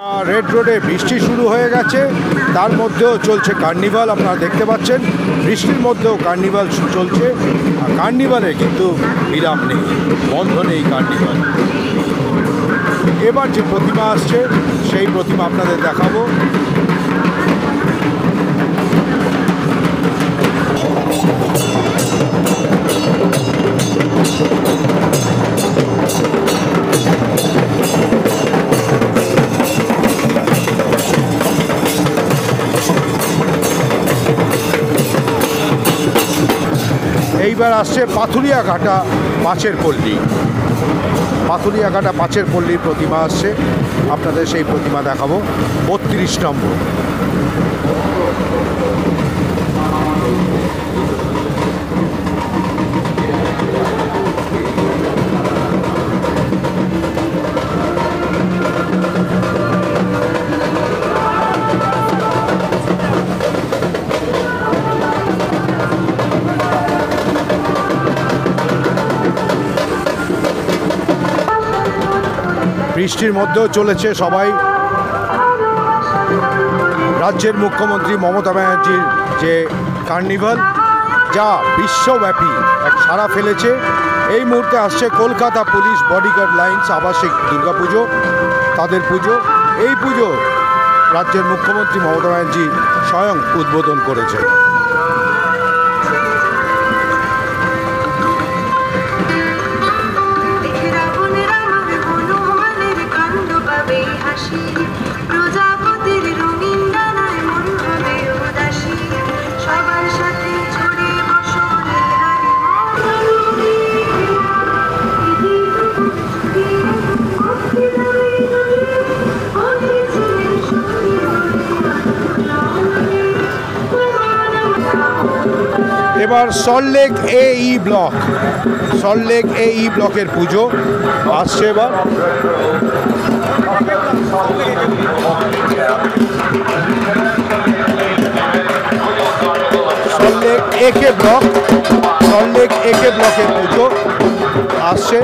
Red রোডে বৃষ্টি শুরু হয়ে গেছে, তার মধ্যেও চলছে কার্নিভাল। আপনারা দেখতে পাচ্ছেন বৃষ্টির মধ্যেও কার্নিভাল চলছে। আর কার্নিভালে কিন্তু বিরাম নেই, বন্ধ নেই কার্নিভাল। এবার যে প্রতিমা আসছে সেই প্রতিমা আপনাদের দেখাবো। এইবার আসছে পাথুরিয়াঘাটা পাঁচের পল্লী। পাথুরিয়াঘাটা পাঁচের পল্লীর প্রতিমা আসছে, আপনাদের সেই প্রতিমা দেখাবো। 32 নম্বর। বৃষ্টির মধ্যেও চলেছে সবাই। রাজ্যের মুখ্যমন্ত্রী মমতা ব্যানার্জির যে কার্নিভাল, যা বিশ্বব্যাপী এক সাড়া ফেলেছে। এই মুহূর্তে আসছে কলকাতা পুলিশ বডিগার্ড লাইন্স আবাসিক দুর্গাপুজো, তাদের পুজো। এই পুজো রাজ্যের মুখ্যমন্ত্রী মমতা ব্যানার্জি স্বয়ং উদ্বোধন করেছে। এবার সল্টলেক এই ব্লক, সল্টলেক এই ব্লকের পুজো আসছে। এবার সল্টলেক একে ব্লক, সল্টলেক একে ব্লকের পুজো আসছে।